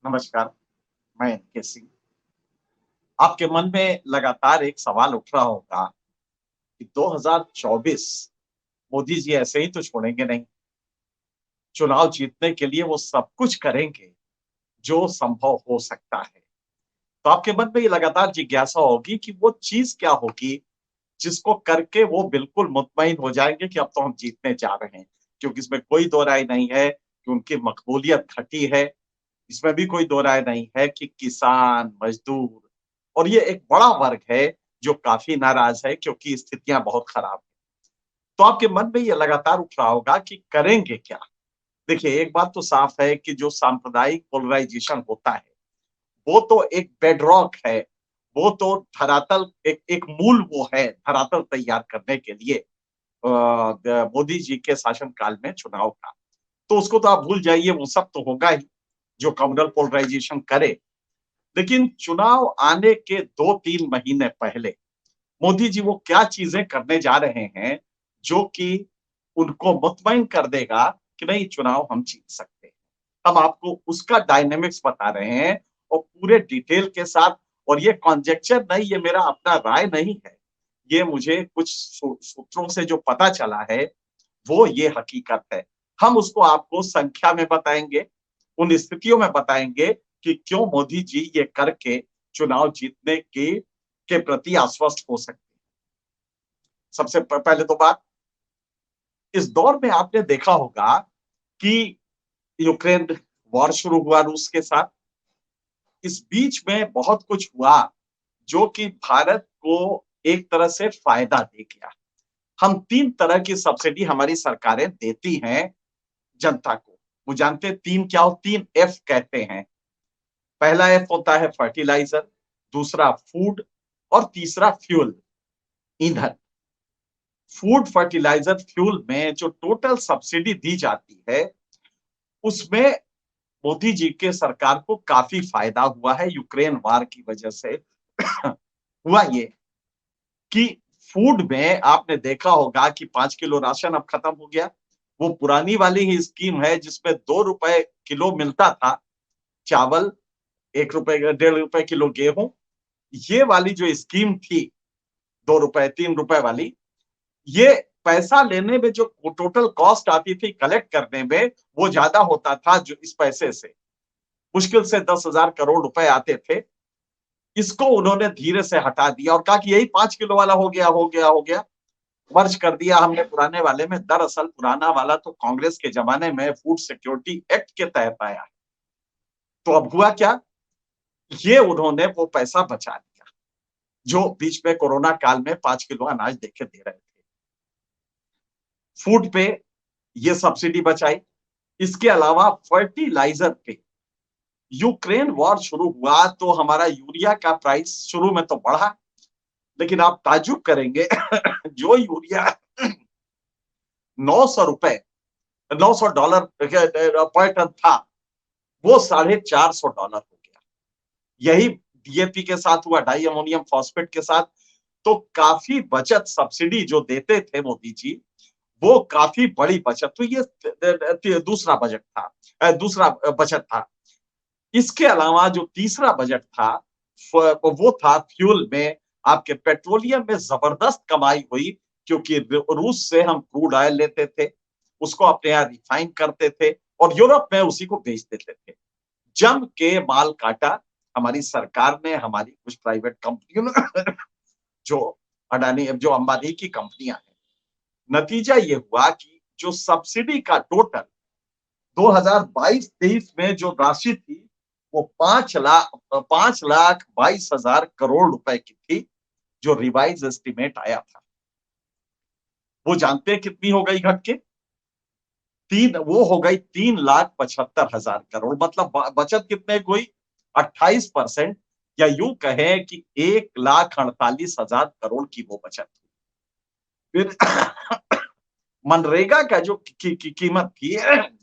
नमस्कार, मैं एनके सिंह। आपके मन में लगातार एक सवाल उठ रहा होगा कि 2024 मोदी जी ऐसे ही तो छोड़ेंगे नहीं। चुनाव जीतने के लिए वो सब कुछ करेंगे, जो संभव हो सकता है। तो आपके मन में ये लगातार जिज्ञासा होगी कि वो चीज़ क्या होगी, जिसको करके वो बिल्कुल मुतमईन हो जाएँगे कि अब तो हम जीतने जा रहे हैं। क्योंकि इसमें कोई दो राय नहीं है कि उनकी मकबूलियत घटी है। इसमें भी कोई दो राय नहीं है कि किसान, मज़दूर और ये एक बड़ा वर्ग है जो काफ़ी नाराज़ है क्योंकि स्थितियाँ बहुत खराब हैं। तो आपके मन में ये लगातार उठ रहा होगा कि करेंगे क्या? देखिए, एक बात तो साफ है कि जो सांप्रदायिक पोलराइज़ेशन होता है, वो तो एक बेडरॉक है। वो तो धरातल एक एक मूल वो है, धरातल तैयार करने के लिए मोदी जी के शासनकाल में चुनाव का। तो उसको तो आप भूल जाइए, वो सब तो होगा ही, जो कम्युनल पोलराइज़ेशन करे। लेकिन चुनाव आने के 2-3 महीने पहले मोदी जी वो क्या चीज़ें करने जा रहे हैं, जो कि उनको मुतमईन कर देगा कि नहीं चुनाव हम जीत सकते हैं। हम आपको उसका डायनामिक्स बता रहे हैं और पूरे डिटेल के साथ। और ये कॉन्जेक्चर नहीं, ये मेरा अपना राय नहीं है। ये मुझे कुछ सूत्रों से जो पता चला है, वो ये हकीकत है। हम उसको आपको संख्या में बताएँगे, उन स्थितियों में बताएँगे कि क्यों मोदी जी ये करके चुनाव जीतने के प्रति आश्वस्त हो सकते हैं। सबसे पहले तो बात, इस दौर में आपने देखा होगा कि यूक्रेन वॉर शुरू हुआ रूस के साथ। इस बीच में बहुत कुछ हुआ जो कि भारत को एक तरह से फ़ायदा दे गया। हम 3 तरह की सब्सिडी हमारी सरकारें देती हैं जनता को। वो जानते हैं 3 क्या हो? 3 एफ कहते हैं। पहला एफ होता है फर्टिलाइज़र, दूसरा फूड और तीसरा फ्यूल, ईंधन। फूड, फर्टिलाइज़र, फ्यूल में जो टोटल सब्सिडी दी जाती है, उसमें मोदी जी के सरकार को काफ़ी फ़ायदा हुआ है यूक्रेन वॉर की वजह से। हुआ ये कि फूड में आपने देखा होगा कि 5 किलो राशन अब खत्म हो गया। वो पुरानी वाली ही स्कीम है जिसमें ₹2 किलो मिलता था चावल, ₹1 ₹1.5 किलो गेहूँ। ये वाली जो स्कीम थी ₹2 ₹3 वाली, ये पैसा लेने में जो टोटल कॉस्ट आती थी कलेक्ट करने में, वो ज़्यादा होता था जो इस पैसे से। मुश्किल से 10,000 करोड़ रुपए आते थे। इसको उन्होंने धीरे से हटा दिया और कहा कि यही 5 किलो वाला हो गया, हो गया, हो गया। मर्ज कर दिया हमने पुराने वाले में। दरअसल पुराना वाला तो कांग्रेस के ज़माने में फूड सिक्योरिटी एक्ट के तहत आया। तो अब हुआ क्या? ये उन्होंने वो पैसा बचा लिया, जो बीच में कोरोना काल में 5 किलो अनाज देके दे रहे थे। फूड पे ये सब्सिडी बचाई। इसके अलावा फर्टिलाइज़र पे यूक्रेन वॉर शुरू हुआ तो हमारा यूरिया का प्राइस शुरू में तो बढ़ा, लेकिन आप ताज्जुब करेंगे जो यूरिया ₹900 $900 पर टन था, वो $450 हो गया। यही डीएपी के साथ हुआ, डाई अमोनियम फॉस्फेट के साथ। तो काफ़ी बचत सब्सिडी जो देते थे मोदी जी, वो काफ़ी बड़ी बचत। तो ये दूसरा बजट था, दूसरा बचत था। इसके अलावा जो तीसरा बजट था, वो था फ्यूल में। आपके पेट्रोलियम में जबरदस्त कमाई हुई क्योंकि रूस से हम क्रूड ऑयल लेते थे, उसको अपने यहाँ रिफाइन करते थे और यूरोप में उसी को बेच देते थे। जम के माल काटा हमारी सरकार ने, हमारी कुछ प्राइवेट कंपनियों ने जो अडानी, जो अंबानी की कंपनियां हैं। नतीजा ये हुआ कि जो सब्सिडी का टोटल 2022-23 में जो राशि थी, वो 5,22,000 करोड़ रुपए की थी, जो रिवाइज एस्टिमेट आया था। वो जानते हैं कितनी हो गई घट के? तीन वो हो गई 3,75,000 करोड़। मतलब बचत कितने की हुई? 28%, या यूं कहें कि 1,48,000 करोड़ की वो बचत हुई। फिर मनरेगा का जो कीमत थी,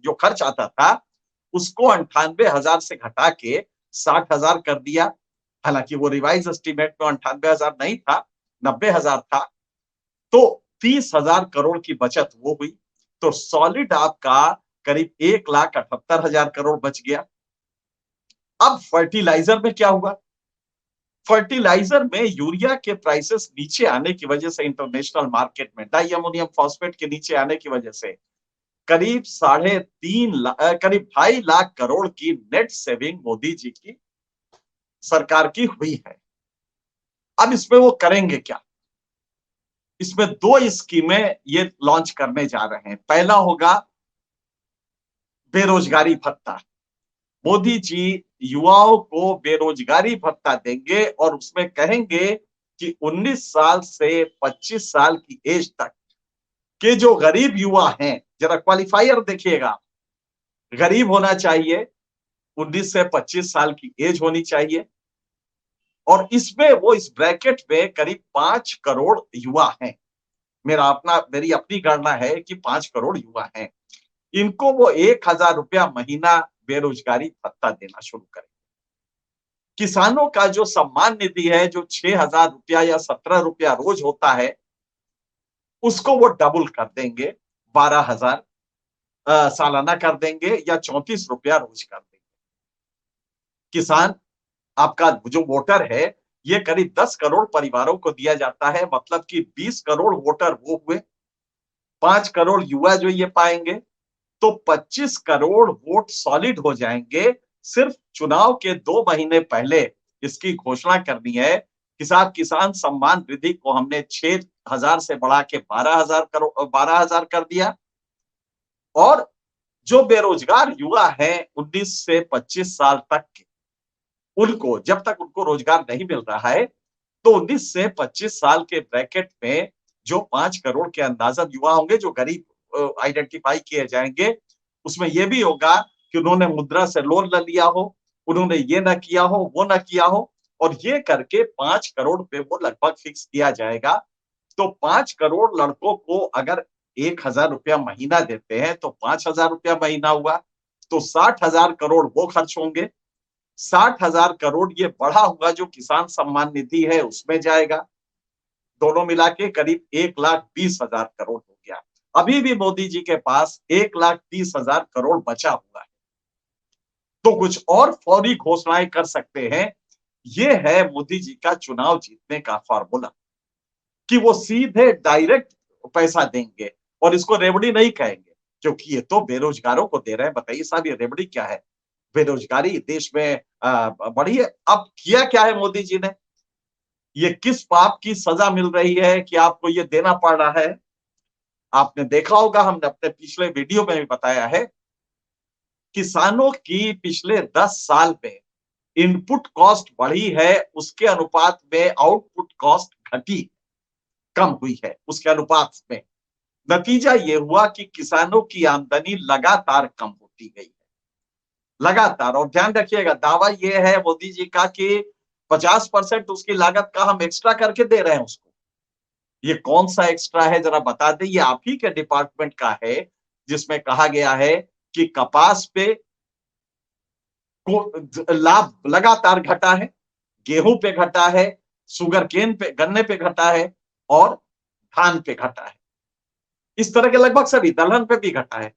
जो खर्च आता था, उसको 98,000 से घटा के 60,000 कर दिया। हालांकि वो रिवाइज एस्टीमेट में 98,000 नहीं था, 90,000 था। तो 30,000 करोड़ की बचत वो हुई। तो सॉलिड आपका करीब 1,78,000 करोड़ बच गया। अब फर्टिलाइजर में क्या हुआ? फर्टिलाइजर में यूरिया के प्राइसेस नीचे आने की वजह से इंटरनेशनल मार्केट में डाई अमोनियम फॉस्फेट के नीचे आने की वजह से करीब 3.5 करीब 2.5 लाख करोड़ की नेट सेविंग मोदी जी की सरकार की हुई है। अब इसमें वो करेंगे क्या? इसमें दो स्कीमें ये लॉन्च करने जा रहे हैं। पहला होगा बेरोजगारी भत्ता। मोदी जी युवाओं को बेरोजगारी भत्ता देंगे और उसमें कहेंगे कि 19 साल से 25 साल की एज तक के जो गरीब युवा हैं, जरा क्वालिफायर देखिएगा, गरीब होना चाहिए, 19 से 25 साल की एज होनी चाहिए, और इसमें वो इस ब्रैकेट में करीब 5 करोड़ युवा हैं। मेरी अपनी गणना है कि 5 करोड़ युवा हैं। इनको वो 1,000 रुपया महीना बेरोजगारी भत्ता देना शुरू करें। किसानों का जो सम्मान निधि है, जो 6,000 रुपया या 17 रुपया रोज होता है, उसको वो डबल कर देंगे, 12,000 सालाना कर देंगे या 34 रुपया रोज कर देंगे। किसान, आपका जो वोटर है, ये करीब 10 करोड़ परिवारों को दिया जाता है, मतलब कि 20 करोड़ वोटर वो हुए, 5 करोड़ युवा जो ये पाएंगे, तो 25 करोड़ वोट सॉलिड हो जाएंगे। सिर्फ चुनाव के 2 महीने पहले इसकी घोषणा करनी है कि साहब किसान सम्मान निधि को हमने 6,000 से बढ़ा के 12,000 कर दिया, और जो बेरोजगार युवा हैं 19 से 25 साल तक के, उनको जब तक उनको रोजगार नहीं मिल रहा है, तो 19 से 25 साल के ब्रैकेट में जो 5 करोड़ के अंदाजन युवा होंगे जो गरीब आइडेंटिफाई किए जाएंगे, उसमें यह भी होगा कि उन्होंने मुद्रा से लोन न लिया हो, उन्होंने ये ना किया हो, वो ना किया हो, और ये करके 5 करोड़ पे वो लगभग फिक्स किया जाएगा। तो 5 करोड़ लड़कों को अगर 1,000 रुपया महीना देते हैं तो 5,000 रुपया महीना हुआ, तो 60,000 करोड़ वो खर्च होंगे। 60,000 करोड़ ये बढ़ा हुआ जो किसान सम्मान निधि है उसमें जाएगा। दोनों मिला के करीब 1,20,000 करोड़ हो गया। अभी भी मोदी जी के पास 1,30,000 करोड़ बचा हुआ है, तो कुछ और फौरी घोषणाएं कर सकते हैं। ये है मोदी जी का चुनाव जीतने का फार्मूला, कि वो सीधे डायरेक्ट पैसा देंगे और इसको रेवड़ी नहीं कहेंगे, क्योंकि ये तो बेरोजगारों को दे रहे हैं। बताइए साहब, ये रेवड़ी क्या है? बेरोजगारी देश में बढ़ी है। अब किया क्या है मोदी जी ने? ये किस पाप की सजा मिल रही है कि आपको ये देना पड़ रहा है? आपने देखा होगा, हमने अपने पिछले वीडियो में भी बताया है, किसानों की पिछले 10 साल में इनपुट कॉस्ट बढ़ी है, उसके अनुपात में आउटपुट कॉस्ट घटी, कम हुई है उसके अनुपात में। नतीजा ये हुआ कि किसानों की आमदनी लगातार कम होती गई है, लगातार। और ध्यान रखिएगा, दावा यह है मोदी जी का कि 50% उसकी लागत का हम एक्स्ट्रा करके दे रहे हैं उसको। ये कौन सा एक्स्ट्रा है जरा बता दें? ये आप ही के डिपार्टमेंट का है, जिसमें कहा गया है कि कपास पे लाभ लगातार घटा है, गेहूं पे घटा है, सुगर केन पे, गन्ने पे घटा है, और धान पे घटा है। इस तरह के लगभग सभी, दलहन पे भी घटा है।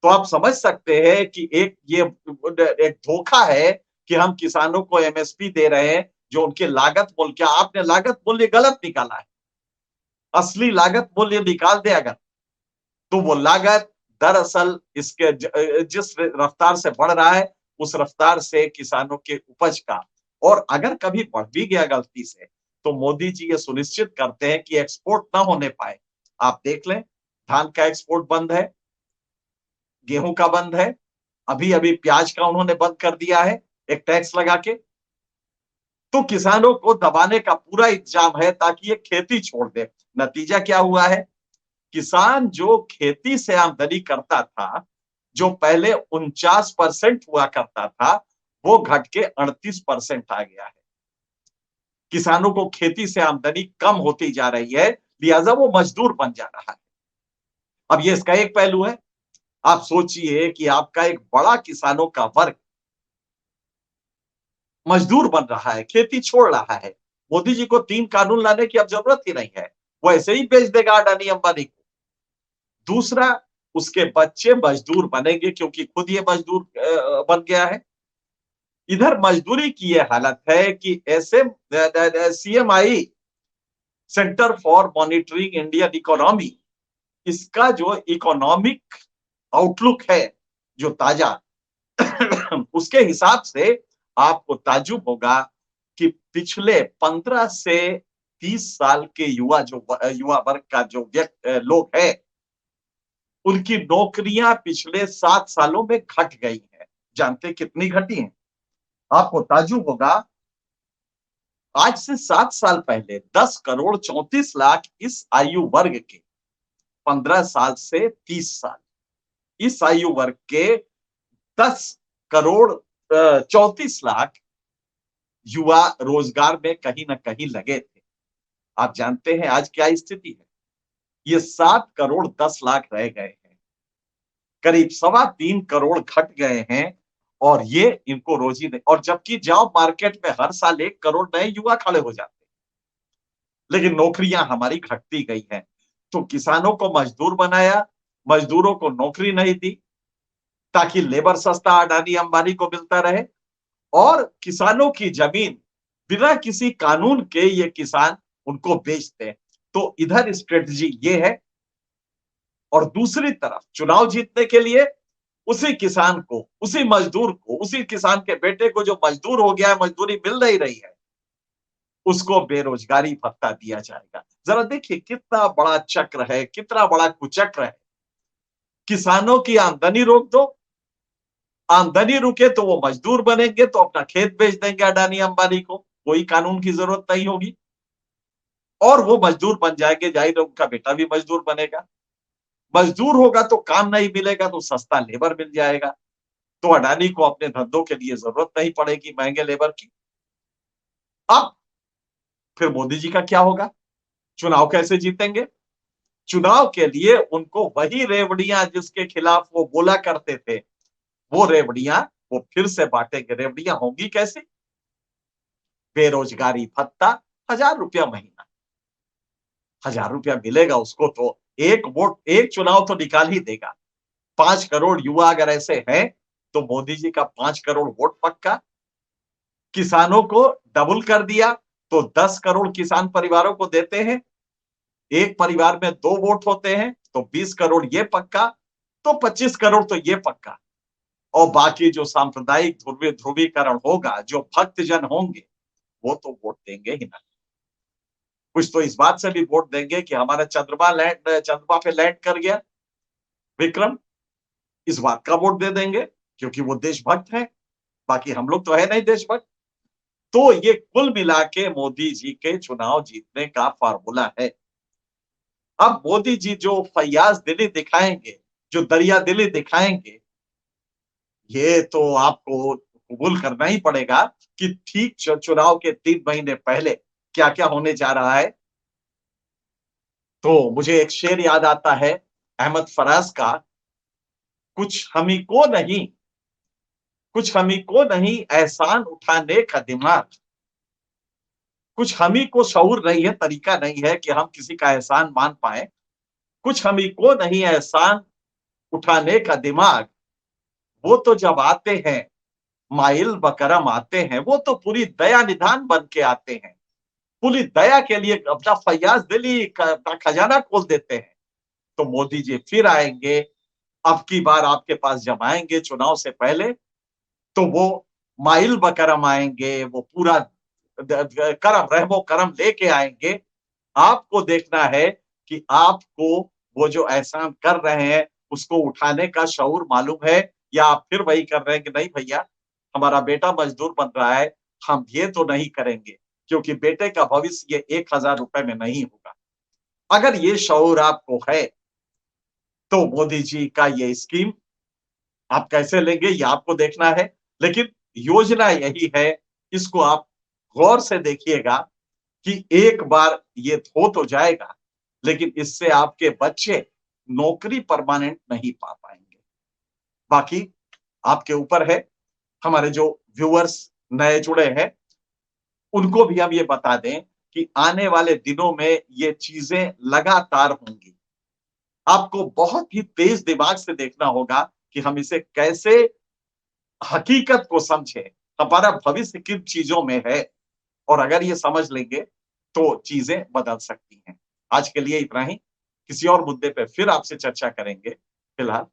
तो आप समझ सकते हैं कि एक धोखा है कि हम किसानों को एमएसपी दे रहे हैं जो उनके लागत मूल्य, क्या आपने लागत मूल्य गलत निकाला है? असली लागत मूल्य निकाल दे अगर, तो वो लागत दरअसल इसके जिस रफ्तार से बढ़ रहा है, उस रफ्तार से किसानों के उपज का, और अगर कभी बढ़ भी गया गलती से, तो मोदी जी ये सुनिश्चित करते हैं कि एक्सपोर्ट ना होने पाए। आप देख लें, धान का एक्सपोर्ट बंद है, गेहूं का बंद है, अभी अभी प्याज का उन्होंने बंद कर दिया है एक टैक्स लगा के। तो किसानों को दबाने का पूरा इंतजाम है ताकि ये खेती छोड़ दे। नतीजा क्या हुआ है? किसान जो खेती से आमदनी करता था, जो पहले 49% हुआ करता था, वो घट के 38% आ गया है। किसानों को खेती से आमदनी कम होती जा रही है, लिहाजा वो मजदूर बन जा रहा है। अब ये इसका एक पहलू है। आप सोचिए कि आपका एक बड़ा किसानों का वर्ग मजदूर बन रहा है, खेती छोड़ रहा है। मोदी जी को 3 कानून लाने की अब जरूरत ही नहीं है, वो ऐसे ही बेच देगा अडानी अंबानी को। दूसरा, उसके बच्चे मजदूर बनेंगे क्योंकि खुद ये मजदूर बन गया है। इधर मजदूरी की ये हालत है कि ऐसे CMI, centre for monitoring Indian economy, इसका जो इकोनॉमिक आउटलुक है जो ताजा उसके हिसाब से आपको ताज्जुब होगा कि पिछले 15 से 30 साल के युवा वर्ग का जो लोग है, उनकी नौकरियां पिछले 7 सालों में घट गई हैं। जानते कितनी घटी हैं? आपको ताज्जुब होगा, आज से 7 साल पहले 10 करोड़ 34 लाख इस आयु वर्ग के, 15 साल से 30 साल, इस आयु वर्ग के 10 करोड़ 34 लाख युवा रोजगार में कहीं ना कहीं लगे थे। आप जानते हैं आज क्या स्थिति है? ये 7 करोड़ 10 लाख रह गए हैं, करीब 3.25 करोड़ घट गए हैं। और ये इनको रोजी नहीं, और जबकि जाओ मार्केट में हर साल 1 करोड़ नए युवा खड़े हो जाते हैं, लेकिन नौकरियां हमारी घटती गई हैं। तो किसानों को मजदूर बनाया, मजदूरों को नौकरी नहीं दी, ताकि लेबर सस्ता अडानी अंबानी को मिलता रहे, और किसानों की जमीन बिना किसी कानून के ये किसान उनको बेचते हैं। तो इधर स्ट्रेटजी ये है। और दूसरी तरफ चुनाव जीतने के लिए उसी किसान को, उसी मजदूर को, उसी किसान के बेटे को जो मजदूर हो गया है, मजदूरी मिल नहीं रही है, उसको बेरोजगारी भत्ता दिया जाएगा। जरा देखिए कितना बड़ा चक्र है, कितना बड़ा कुचक्र है। किसानों की आमदनी रोक दो, आमदनी रुके तो वो मजदूर बनेंगे, तो अपना खेत बेच देंगे अडानी अंबानी को, कोई कानून की जरूरत नहीं होगी, और वो मजदूर बन जाएंगे, जाहिर है उनका बेटा भी मजदूर बनेगा। मजदूर होगा तो काम नहीं मिलेगा, तो सस्ता लेबर मिल जाएगा, तो अडानी को अपने धंधों के लिए जरूरत नहीं पड़ेगी महंगे लेबर की। अब फिर मोदी जी का क्या होगा? चुनाव कैसे जीतेंगे? चुनाव के लिए उनको वही रेवड़ियां जिसके खिलाफ वो बोला करते थे, वो रेवड़ियां वो फिर से बांटेंगे। रेवड़ियां होंगी कैसी? बेरोजगारी भत्ता 1,000 रुपया महीना, 1,000 रुपया मिलेगा उसको तो एक वोट, एक चुनाव तो निकाल ही देगा। 5 करोड़ युवा अगर ऐसे हैं तो मोदी जी का 5 करोड़ वोट पक्का। किसानों को डबल कर दिया तो 10 करोड़ किसान परिवारों को देते हैं, एक परिवार में 2 वोट होते हैं तो 20 करोड़ ये पक्का, तो 25 करोड़ तो ये पक्का। और बाकी जो सांप्रदायिक ध्रुवीकरण होगा, जो भक्तजन होंगे, वो तो वोट देंगे ही ना। कुछ तो इस बात से भी वोट देंगे कि हमारा चंद्रमा पे लैंड कर गया विक्रम, इस बात का वोट दे देंगे, क्योंकि वो देशभक्त है। बाकी हम लोग तो है नहीं देशभक्त। तो ये कुल मिला के मोदी जी के चुनाव जीतने का फार्मूला है। अब मोदी जी जो फैयाज दिली दिखाएंगे, जो दरिया दिली दिखाएंगे, ये तो आपको कबूल करना ही पड़ेगा कि ठीक चुनाव के 3 महीने पहले क्या क्या होने जा रहा है। तो मुझे एक शेर याद आता है अहमद फराज का, कुछ हमी को नहीं, कुछ हमी को नहीं एहसान उठाने का दिमाग। कुछ हमी को शऊर नहीं है, तरीका नहीं है कि हम किसी का एहसान मान पाए। कुछ हमी को नहीं एहसान उठाने का दिमाग, वो तो जब आते हैं माइल बकरम आते हैं, वो तो पूरी दया निधान बन के आते हैं, पूरी दया के लिए अपना फैयाज दिली का खजाना खोल देते हैं। तो मोदी जी फिर आएंगे, अब की बार आपके पास जब आएंगे चुनाव से पहले, तो वो माइल बकरम आएंगे, वो पूरा करम रहमो करम लेके आएंगे। आपको देखना है कि आपको वो जो एहसान कर रहे हैं उसको उठाने का शऊर मालूम है, या आप फिर वही कर रहे हैं कि नहीं भैया हमारा बेटा मजदूर बन रहा है, हम ये तो नहीं करेंगे, क्योंकि बेटे का भविष्य ये 1,000 रुपए में नहीं होगा। अगर ये शऊर आपको है तो मोदी जी का ये स्कीम आप कैसे लेंगे ये आपको देखना है। लेकिन योजना यही है, इसको आप गौर से देखिएगा कि एक बार ये हो तो जाएगा, लेकिन इससे आपके बच्चे नौकरी परमानेंट नहीं पा पाएंगे। बाकी आपके ऊपर है। हमारे जो व्यूअर्स नए जुड़े हैं उनको भी हम ये बता दें कि आने वाले दिनों में ये चीजें लगातार होंगी। आपको बहुत ही तेज दिमाग से देखना होगा कि हम इसे कैसे हकीकत को समझें, हमारा भविष्य किन चीजों में है, और अगर ये समझ लेंगे तो चीजें बदल सकती हैं। आज के लिए इतना ही। किसी और मुद्दे पे फिर आपसे चर्चा करेंगे। फिलहाल